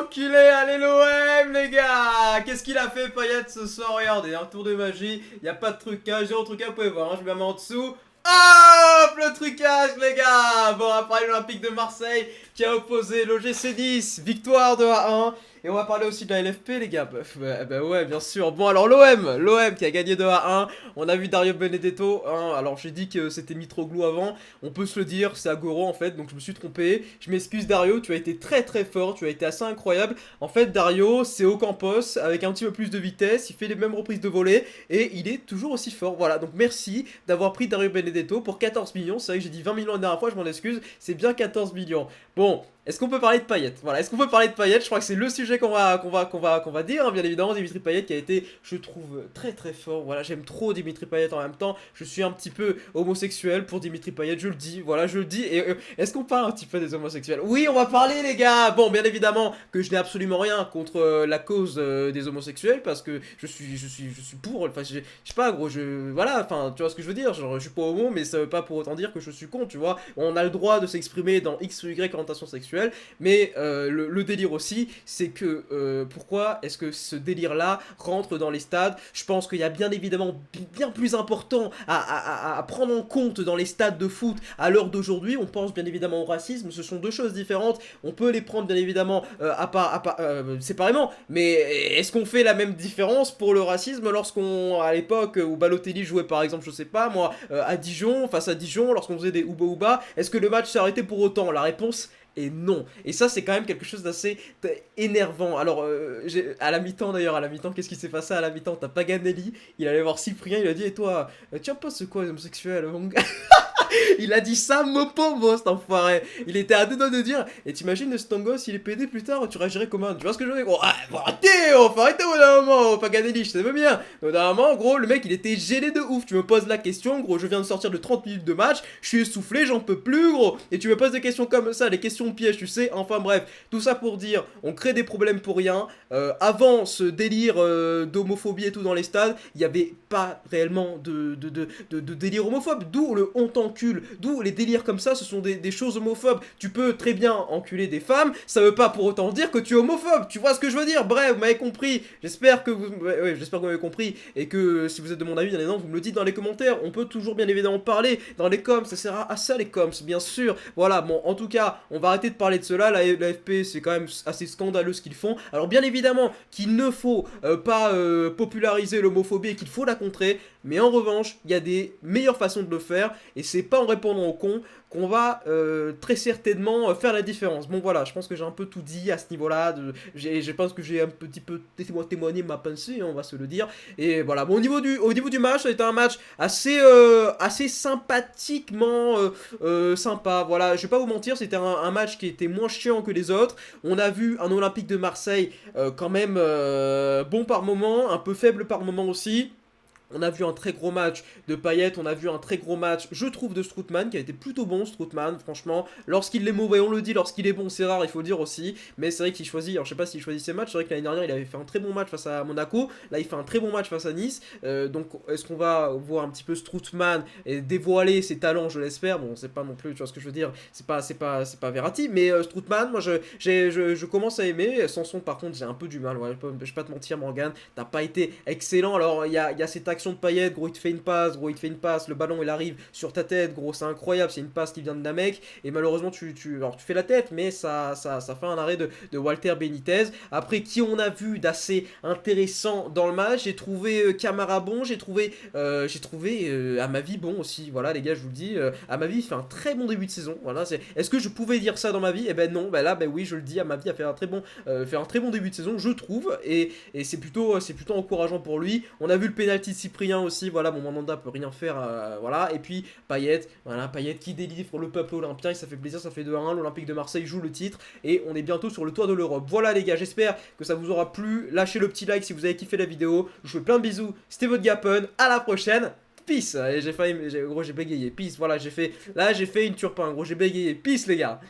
enculé, allez l'OM les gars. Qu'est-ce qu'il a fait Payet ce soir? Regardez, un tour de magie, y a pas de trucage, zéro trucage, vous pouvez voir, hein, je vais mettre en dessous. Hop, le trucage les gars. Bon, on va parler de l'Olympique de Marseille qui a opposé l'OGC Nice, victoire 2-1. Et on va parler aussi de la LFP les gars. Bah ouais, bien sûr. Bon alors l'OM qui a gagné 2-1. On a vu Dario Benedetto, hein. Alors j'ai dit que c'était Mitroglou avant. On peut se le dire, c'est Agüero en fait, donc je me suis trompé. Je m'excuse Dario, tu as été très très fort, tu as été assez incroyable. En fait Dario, c'est Ocampos avec un petit peu plus de vitesse, il fait les mêmes reprises de volée et il est toujours aussi fort. Voilà, donc merci d'avoir pris Dario Benedetto pour 14 millions. C'est vrai que j'ai dit 20 millions la dernière fois, je m'en excuse, c'est bien 14 millions. Bon, est-ce qu'on peut parler de Payet? Voilà, est-ce qu'on peut parler de Payet? Je crois que c'est le sujet qu'on va dire, hein, bien évidemment. Dimitri Payet qui a été, je trouve, très très fort. Voilà, j'aime trop Dimitri Payet en même temps. Je suis un petit peu homosexuel pour Dimitri Payet, je le dis. Voilà, je le dis. Et est-ce qu'on parle un petit peu des homosexuels? Oui, on va parler, les gars. Bon, bien évidemment que je n'ai absolument rien contre la cause des homosexuels parce que je suis pour. Enfin, je sais pas, gros. Voilà, enfin, tu vois ce que je veux dire. Genre, je suis pas homo, mais ça veut pas pour autant dire que je suis con, tu vois. On a le droit de s'exprimer dans X ou Y orientation sexuelle. Mais le délire aussi, c'est que pourquoi est-ce que ce délire-là rentre dans les stades? Je pense qu'il y a bien évidemment bien plus important à prendre en compte dans les stades de foot à l'heure d'aujourd'hui. On pense bien évidemment au racisme, ce sont deux choses différentes. On peut les prendre bien évidemment séparément, mais est-ce qu'on fait la même différence pour le racisme lorsqu'on, à l'époque où Balotelli jouait par exemple, je sais pas moi, à Dijon, face à Dijon, lorsqu'on faisait des ouba-ouba, est-ce que le match s'est arrêté pour autant? La réponse et non. Et ça, c'est quand même quelque chose d'assez énervant. Alors, à la mi-temps d'ailleurs, à la mi-temps, qu'est-ce qui s'est passé à la mi-temps? T'as Paganelli, il allait voir Cyprien, il a dit, et toi, tu en penses quoi, les homosexuels, mon gars? Il a dit ça mot pour mot, cet enfoiré. Il était à deux doigts de dire. Et t'imagines, si ton gosse il est pédé plus tard, tu réagirais comment? Tu vois ce que je veux dire? Gros, ah, faut arrêter, faut arrêter au d'un moment, Paganelli, je t'aime bien. Au d'un moment, gros, le mec il était gêné de ouf. Tu me poses la question, gros, je viens de sortir de 30 minutes de match, je suis essoufflé, j'en peux plus, gros. Et tu me poses des questions comme ça, les questions pièges, tu sais. Enfin bref, tout ça pour dire, on crée des problèmes pour rien. Avant ce délire d'homophobie et tout dans les stades, il n'y avait pas réellement de délire homophobe. D'où le on t'encule, d'où les délires comme ça, ce sont des choses homophobes. Tu peux très bien enculer des femmes, ça veut pas pour autant dire que tu es homophobe. Tu vois ce que je veux dire? Bref, vous m'avez compris. J'espère que j'espère que vous m'avez compris. Et que si vous êtes de mon avis, bien évidemment, vous me le dites dans les commentaires. On peut toujours bien évidemment parler dans les coms. Ça sert à ça les coms, bien sûr. Voilà, bon, en tout cas, on va arrêter de parler de cela. La FP, c'est quand même assez scandaleux ce qu'ils font. Alors, bien évidemment qu'il ne faut pas populariser l'homophobie et qu'il faut la contrer. Mais en revanche, il y a des meilleures façons de le faire. Et c'est pas en répondant aux cons qu'on va très certainement faire la différence. Bon voilà, je pense que j'ai un peu tout dit à ce niveau-là. Je pense que j'ai un petit peu témoigné ma pensée, hein, on va se le dire. Et voilà, bon, au niveau du match, ça a été un match assez sympathiquement sympa. Voilà, je vais pas vous mentir, c'était un match qui était moins chiant que les autres. On a vu un Olympique de Marseille quand même bon par moment, un peu faible par moment aussi. On a vu un très gros match de Payet, on a vu un très gros match, je trouve, de Strootman, qui a été plutôt bon, Strootman, franchement. Lorsqu'il est mauvais, on le dit, lorsqu'il est bon, c'est rare, il faut le dire aussi. Mais c'est vrai qu'il choisit, alors je sais pas s'il choisit ses matchs, c'est vrai que l'année dernière, il avait fait un très bon match face à Monaco. Là, il fait un très bon match face à Nice. Donc, est-ce qu'on va voir un petit peu Strootman et dévoiler ses talents, je l'espère. Bon, c'est pas non plus, tu vois ce que je veux dire, c'est pas Verratti, mais Strootman, moi, je commence à aimer. Sanson, par contre, j'ai un peu du mal, ouais, je vais pas te mentir, Morgan, t'as pas été excellent. Alors, il y a cette action de Payet, gros, il te fait une passe, le ballon il arrive sur ta tête, gros, c'est incroyable, c'est une passe qui vient de Namek, et malheureusement alors, tu fais la tête, mais ça fait un arrêt de Walter Benitez. Après, qui on a vu d'assez intéressant dans le match, j'ai trouvé Camara bon, j'ai trouvé Amavi bon aussi, voilà les gars, je vous le dis, Amavi fait un très bon début de saison, voilà, est-ce que je pouvais dire ça dans ma vie? Eh ben non, ben là, ben oui, je le dis, Amavi a fait un très bon début de saison, je trouve, et c'est plutôt encourageant pour lui. On a vu le penalty de Cyprien aussi, voilà, mon Mandanda peut rien faire, voilà, et puis Payet, voilà, Payet qui délivre le peuple olympien, et ça fait plaisir, ça fait 2-1, l'Olympique de Marseille joue le titre, et on est bientôt sur le toit de l'Europe. Voilà les gars, j'espère que ça vous aura plu, lâchez le petit like si vous avez kiffé la vidéo, je vous fais plein de bisous, c'était votre Gapen, à la prochaine, peace, et gros j'ai bégayé, peace, voilà, j'ai fait une turpin, gros j'ai bégayé, peace les gars.